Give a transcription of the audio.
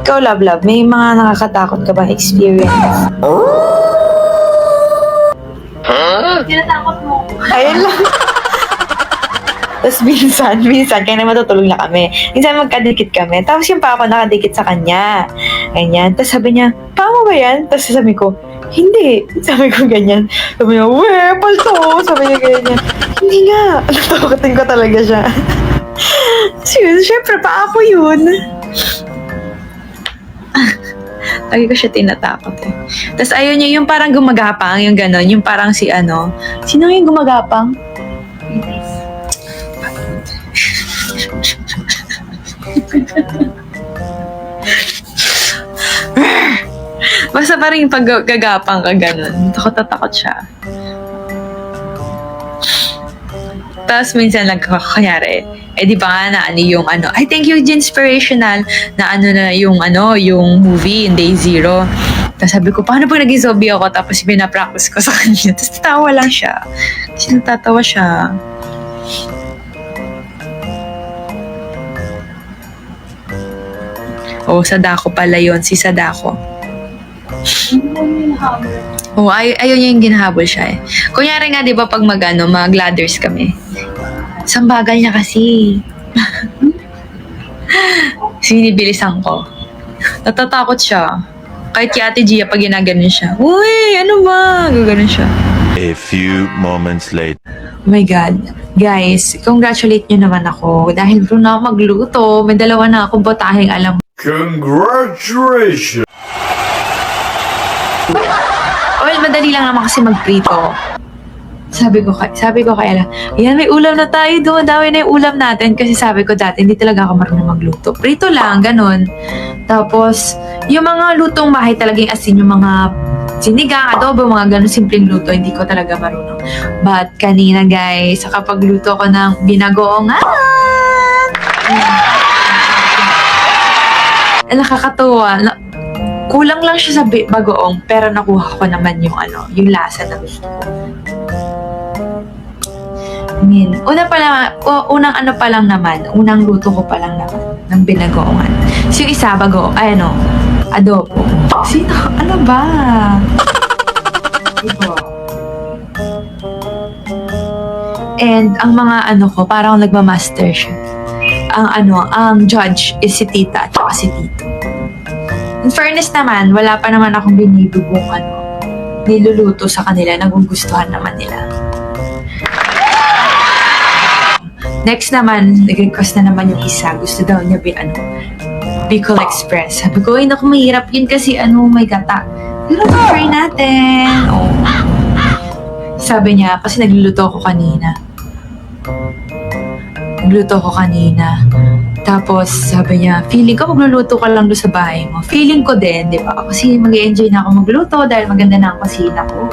Ikaw, love, may mga nakakatakot ka ba experience? Tinatakot mo. Ayun lang. Tapos minsan, kaya na matutulog na kami. Minsan magkadikit kami. Tapos yung papa ko nakadikit sa kanya. Ganyan. Tapos sabi niya, paa mo ba yan? Tapos sabi ko, hindi. Sabi ko ganyan. Sabi niya, palto. Sabi niya ganyan. Hindi nga. Natakotin ko talaga siya. Siyempre, paa ko yun. Lagi ko siya tinatakot eh. Tapos ayaw niya yung parang gumagapang, yung gano'n. Yung parang si ano. Sino yung gumagapang? Basta parang yung paggagapang ka gano'n. Takot na takot siya. Tapos minsan kanyari, di ba nga na ano yung ano, I thank you, inspirational, na ano na yung ano, yung movie, in Day Zero. Tapos sabi ko, paano pag naging zombie ako? Tapos pinapractice ko sa kanya. Tapos tatawa lang siya. Kasi natatawa siya. Oh, Sadako pala yun. Si Sadako. Oh, ayaw niya yung ginahabol siya eh. Kunyari nga, di ba, pag mag-ladders kami. Isang bagal niya kasi. Sinibilisan ko. Natatakot siya. Kahit kay Ate Gia, pag ginaganon siya, uy, ano ba? Gaganon siya. A few moments later. Oh my God. Guys, congratulate nyo naman ako. Dahil doon na ako magluto. May dalawa na akong botaheng alam. Congratulations! Well, madali lang naman kasi magprito. Sabi ko kay Ella, yan, may ulam na tayo doon. Dami na yung ulam natin. Kasi sabi ko dati, hindi talaga ako marunong magluto. Prito lang, ganun. Tapos, yung mga lutong bahay talagang asin, yung mga sinigang, adobo, mga ganun simpleng luto, hindi ko talaga marunong. But kanina guys, kapag luto ko ng binagoongan, nakakatuwa. Kulang lang siya sa bagoong, pero nakuha ko naman yung ano, yung lasa na gusto ko. Unang ano pa lang naman, unang luto ko pa lang naman ng binagoongan. So yung isa, adobo. Sino? Ano ba? Ito. And ang mga ano ko, parang nagmamaster siya. Ang judge is si tita at saka si tito. In fairness naman, wala pa naman akong binibigong niluluto sa kanila, nagugustuhan naman nila. Next naman, nag-request na naman yung isa. Gusto daw niya Bicol Express. Sabi ko, naku, mahirap yun kasi may gata. Pero try natin. Oh. Sabi niya, kasi nagluluto ako kanina. Tapos, sabi niya, feeling ko magluluto ka lang doon sa bahay mo. Feeling ko din, di ba? Kasi mag-enjoy na ako magluto dahil maganda na ang kusina ko.